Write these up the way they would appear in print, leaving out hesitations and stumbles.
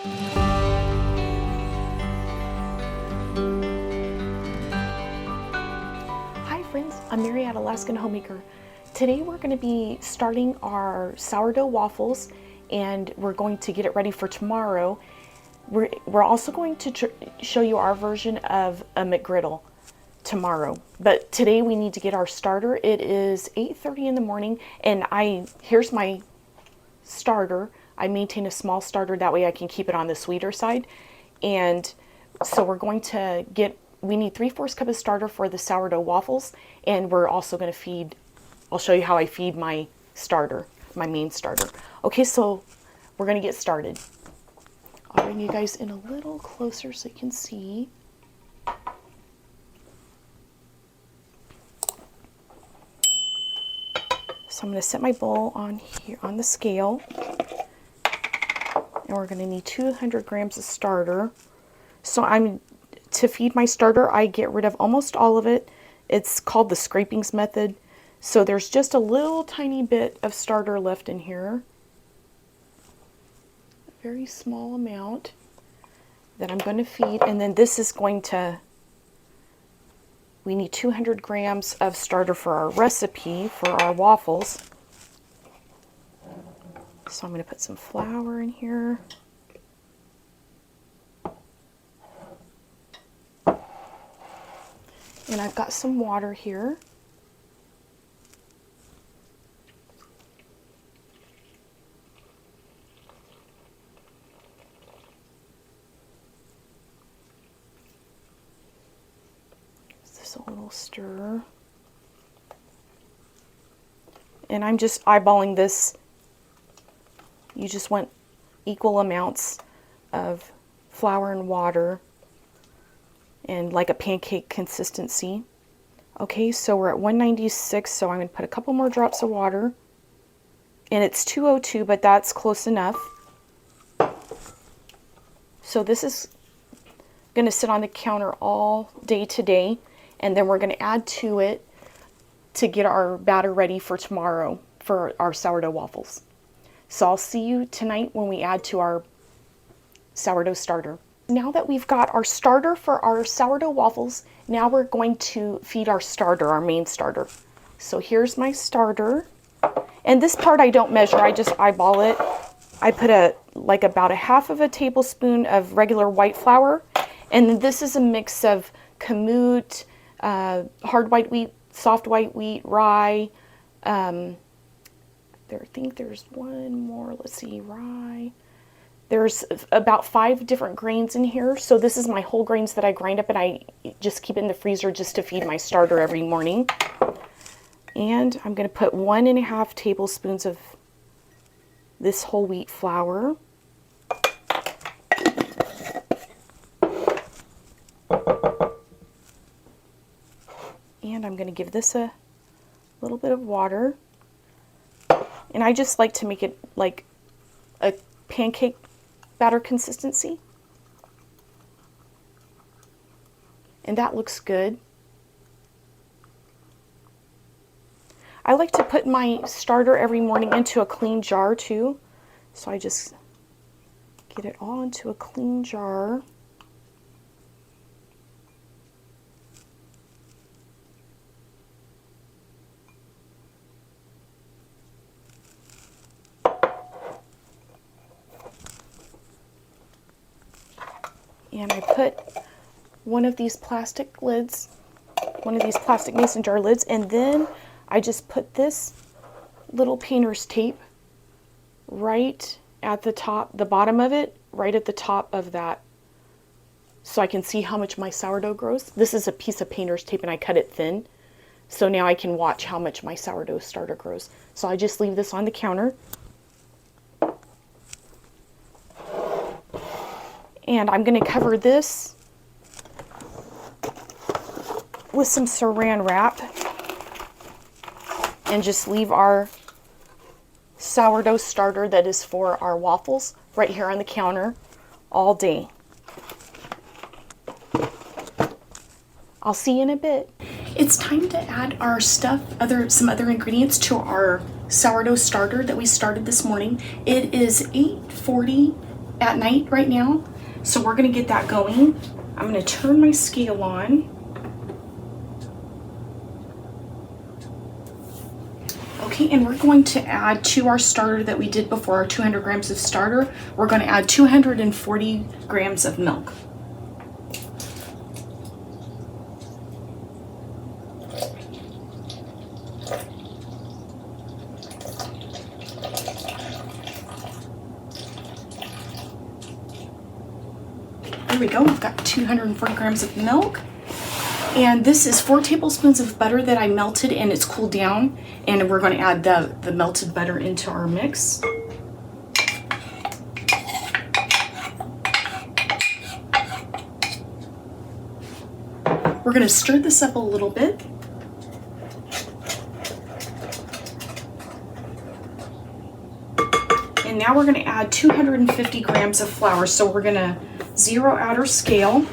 Hi friends, I'm Mary at Alaskan Homemaker. Today we're going to be starting our sourdough waffles, and we're going to get it ready for tomorrow. We're also going to show you our version of a McGriddle tomorrow, but today we need to get our starter. It is 8:30 in the morning, and here's my starter. I maintain a small starter, that way I can keep it on the sweeter side. And so we're going to we need 3/4 cup of starter for the sourdough waffles, and we're also going to feed, I'll show you how I feed my starter, my main starter. Okay, so we're going to get started. I'll bring you guys in a little closer so you can see. So I'm going to set my bowl on here on the scale, and we're going to need 200 grams of starter. So to feed my starter, I get rid of almost all of it. It's called the scrapings method. So there's just a little tiny bit of starter left in here. A very small amount that I'm going to feed. And then this is we need 200 grams of starter for our recipe for our waffles. So I'm going to put some flour in here. And I've got some water here. Give this a little stir. And I'm just eyeballing this. You just want equal amounts of flour and water, and like a pancake consistency. Okay, so we're at 196, so I'm going to put a couple more drops of water. And it's 202, but that's close enough. So this is going to sit on the counter all day today, and then we're going to add to it to get our batter ready for tomorrow for our sourdough waffles. So I'll see you tonight when we add to our sourdough starter. Now that we've got our starter for our sourdough waffles, now we're going to feed our starter, our main starter. So here's my starter. And this part I don't measure, I just eyeball it. I put about a half of a tablespoon of regular white flour. And then this is a mix of kamut, hard white wheat, soft white wheat, rye. I think there's one more, let's see, rye. There's about 5 different grains in here. So this is my whole grains that I grind up, and I just keep in the freezer just to feed my starter every morning. And I'm going to put 1.5 tablespoons of this whole wheat flour. And I'm going to give this a little bit of water. And I just like to make it like a pancake batter consistency. And that looks good. I like to put my starter every morning into a clean jar too. So I just get it all into a clean jar. And I put one of these plastic lids, one of these plastic mason jar lids, and then I just put this little painter's tape right at the top, the bottom of it, right at the top of that, so I can see how much my sourdough grows. This is a piece of painter's tape, and I cut it thin, so now I can watch how much my sourdough starter grows. So I just leave this on the counter. And I'm going to cover this with some saran wrap and just leave our sourdough starter that is for our waffles right here on the counter all day. I'll see you in a bit. It's time to add our stuff, some other ingredients to our sourdough starter that we started this morning. It is 8:40 at night right now. So we're gonna get that going. I'm gonna turn my scale on. Okay, and we're going to add to our starter that we did before, our 200 grams of starter, we're gonna add 240 grams of milk. There we go, we've got 240 grams of milk. And this is 4 tablespoons of butter that I melted and it's cooled down. And we're going to add the melted butter into our mix. We're going to stir this up a little bit. And now we're going to add 250 grams of flour. So we're going to zero out our scale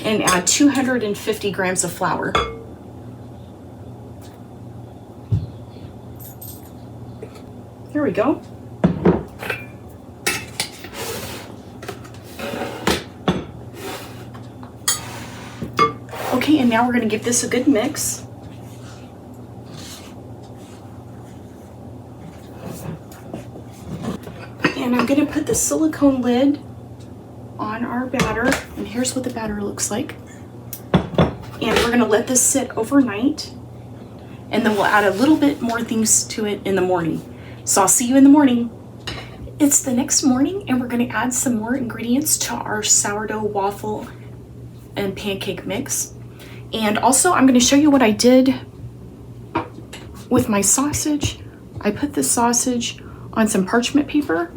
and add 250 grams of flour. There we go. Okay, and now we're going to give this a good mix. And I'm going to put the silicone lid on our batter, and here's what the batter looks like. And we're going to let this sit overnight, and then we'll add a little bit more things to it in the morning. So I'll see you in the morning. It's the next morning, and we're going to add some more ingredients to our sourdough waffle and pancake mix. And also I'm going to show you what I did with my sausage. I put the sausage on some parchment paper.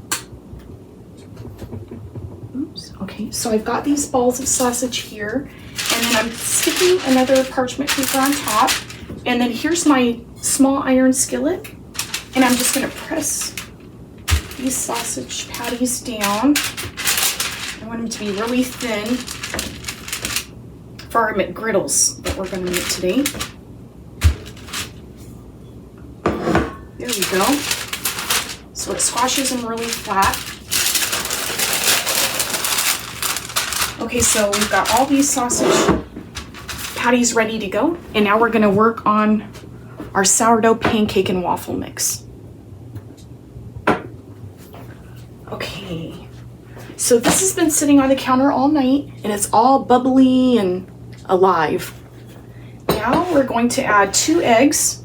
Okay, so I've got these balls of sausage here, and then I'm sticking another parchment paper on top, and then here's my small iron skillet, and I'm just going to press these sausage patties down. I want them to be really thin for our McGriddles that we're going to make today. There we go. So it squashes them really flat. Okay, so we've got all these sausage patties ready to go, and now we're going to work on our sourdough pancake and waffle mix. Okay, so this has been sitting on the counter all night, and it's all bubbly and alive. Now we're going to add 2 eggs,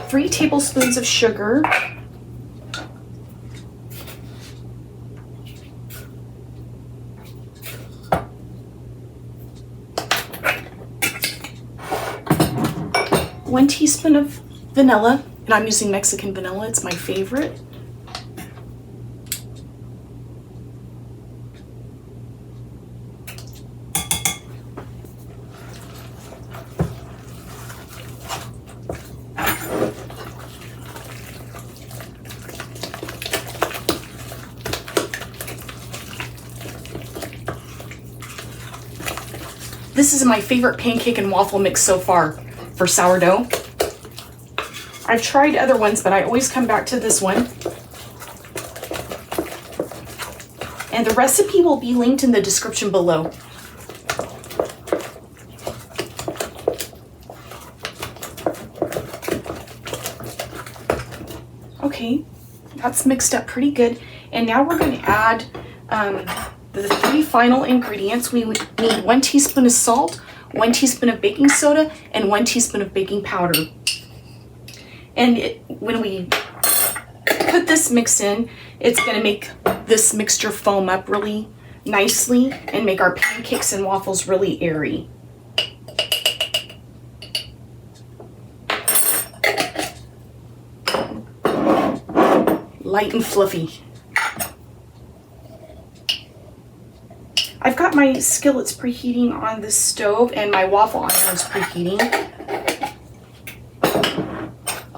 3 tablespoons of sugar, 1 teaspoon of vanilla, and I'm using Mexican vanilla, it's my favorite. This is my favorite pancake and waffle mix so far for sourdough. I've tried other ones, but I always come back to this one. And the recipe will be linked in the description below. Okay, that's mixed up pretty good. And now we're going to add the 3 final ingredients. We need 1 teaspoon of salt, 1 teaspoon of baking soda, and 1 teaspoon of baking powder. And when we put this mix in, it's going to make this mixture foam up really nicely and make our pancakes and waffles really airy. Light and fluffy. I've got my skillets preheating on the stove and my waffle iron is preheating.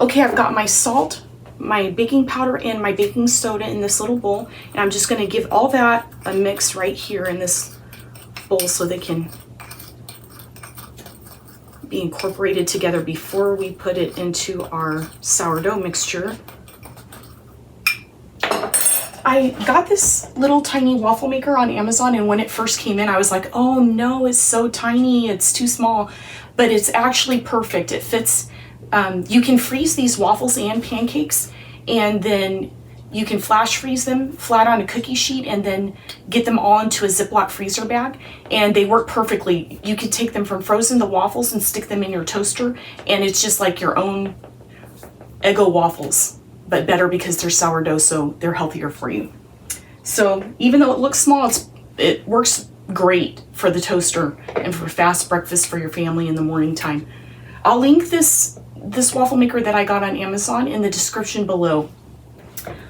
Okay, I've got my salt, my baking powder, and my baking soda in this little bowl, and I'm just going to give all that a mix right here in this bowl so they can be incorporated together before we put it into our sourdough mixture. I got this little tiny waffle maker on Amazon, and when it first came in, I was like, oh no, it's so tiny, it's too small. But it's actually perfect. It fits. You can freeze these waffles and pancakes, and then you can flash freeze them flat on a cookie sheet and then get them all into a Ziploc freezer bag, and they work perfectly. You can take them from frozen, the waffles, and stick them in your toaster, and it's just like your own Eggo waffles, but better because they're sourdough, so they're healthier for you. So even though it looks small, it works great for the toaster and for fast breakfast for your family in the morning time. I'll link this waffle maker that I got on Amazon in the description below.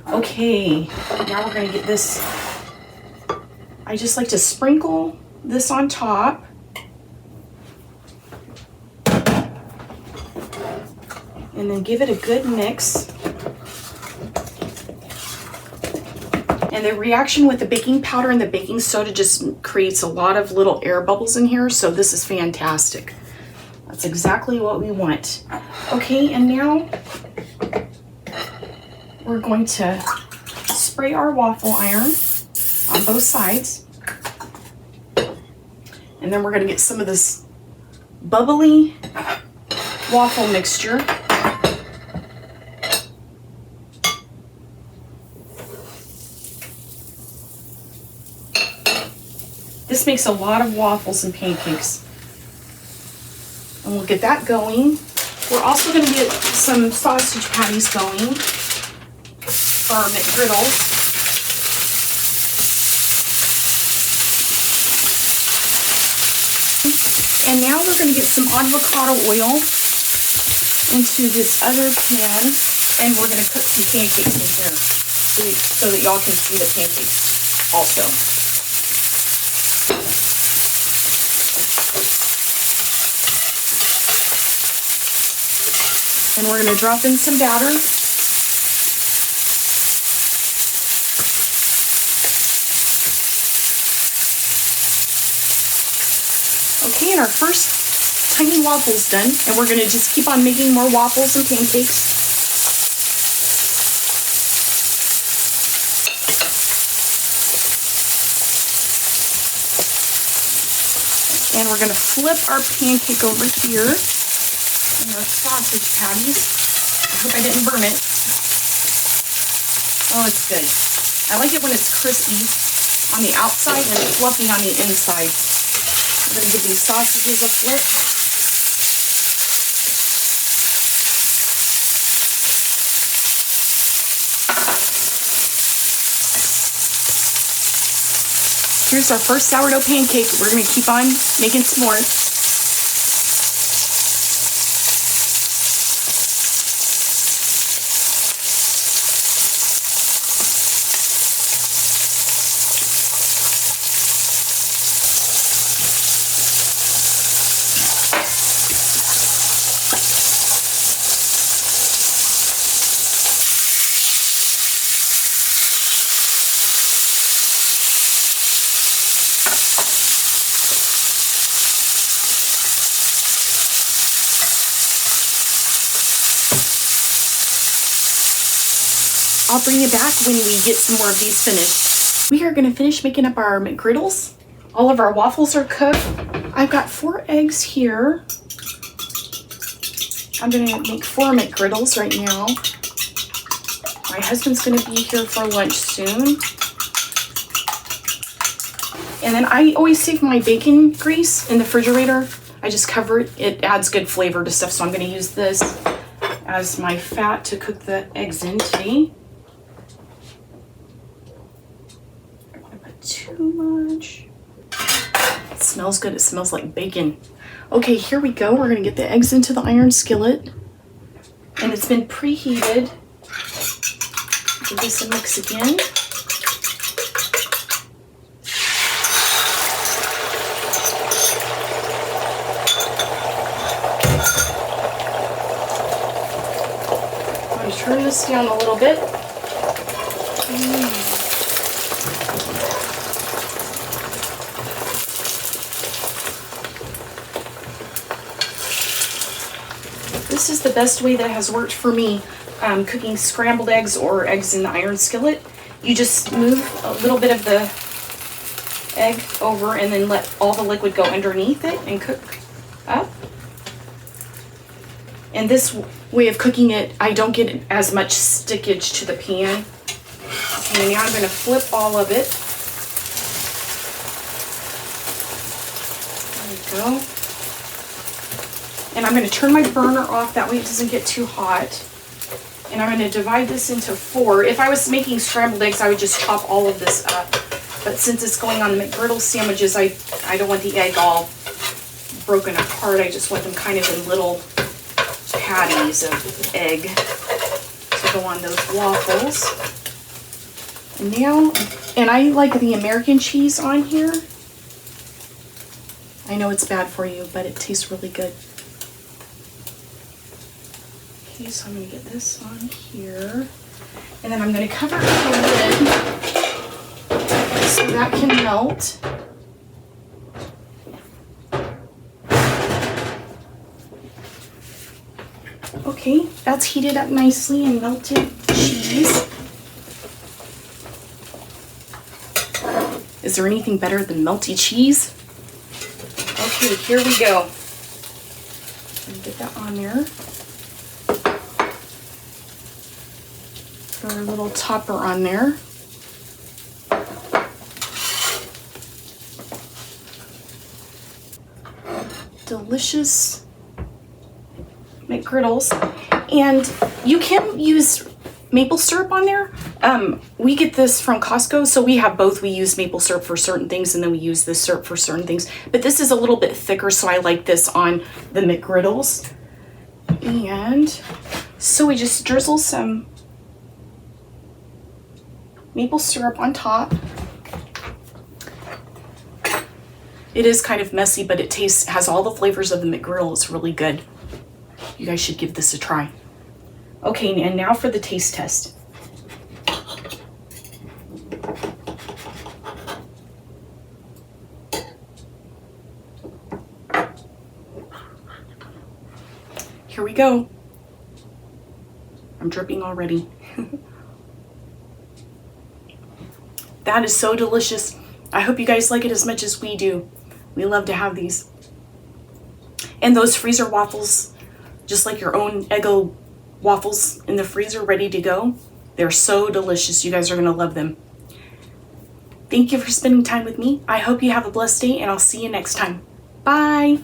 Okay, now we're gonna get this. I just like to sprinkle this on top. And then give it a good mix. And the reaction with the baking powder and the baking soda just creates a lot of little air bubbles in here, so this is fantastic. That's exactly what we want. Okay, and now we're going to spray our waffle iron on both sides. And then we're going to get some of this bubbly waffle mixture. This makes a lot of waffles and pancakes. And we'll get that going. We're also going to get some sausage patties going for our McGriddles. And now we're going to get some avocado oil into this other pan, and we're going to cook some pancakes in here so that y'all can see the pancakes also. And we're going to drop in some batter. Okay, and our first tiny waffle's done, and we're going to just keep on making more waffles and pancakes. And we're going to flip our pancake over here and our sausage patties. I hope I didn't burn it. Oh, it's good. I like it when it's crispy on the outside and fluffy on the inside. I'm going to give these sausages a flip. Here's our first sourdough pancake. We're going to keep on making some more. I'll bring you back when we get some more of these finished. We are going to finish making up our McGriddles. All of our waffles are cooked. I've got 4 eggs here. I'm going to make 4 McGriddles right now. My husband's going to be here for lunch soon. And then I always save my bacon grease in the refrigerator. I just cover it. It adds good flavor to stuff, so I'm going to use this as my fat to cook the eggs in today. Too much. It smells good. It smells like bacon. Okay, here we go. We're going to get the eggs into the iron skillet. And it's been preheated. Give this a mix again. I'm going to turn this down a little bit. This is the best way that has worked for me cooking scrambled eggs or eggs in the iron skillet, You just move a little bit of the egg over and then let all the liquid go underneath it and cook up. And this way of cooking it, I don't get as much stickage to the pan. Okay, now I'm going to flip all of it. There we go. And I'm going to turn my burner off, that way it doesn't get too hot. And I'm going to divide this into 4. If I was making scrambled eggs, I would just chop all of this up. But since it's going on the McGriddles sandwiches, I don't want the egg all broken apart. I just want them kind of in little patties of egg to go on those waffles. And now, and I like the American cheese on here. I know it's bad for you, but it tastes really good. Okay, so I'm going to get this on here. And then I'm going to cover it with a lid so that can melt. Okay, that's heated up nicely and melted cheese. Is there anything better than melty cheese? Okay, here we go. Get that on there. Put our little topper on there. Delicious McGriddles. And you can use maple syrup on there. We get this from Costco, so we have both. We use maple syrup for certain things, and then we use this syrup for certain things. But this is a little bit thicker, so I like this on the McGriddles. And so we just drizzle some maple syrup on top. It is kind of messy, but it has all the flavors of the McGriddle. It's really good. You guys should give this a try. Okay, and now for the taste test. Here we go. I'm dripping already. That is so delicious. I hope you guys like it as much as we do. We love to have these. And those freezer waffles, just like your own Eggo waffles in the freezer ready to go. They're so delicious. You guys are going to love them. Thank you for spending time with me. I hope you have a blessed day, and I'll see you next time. Bye.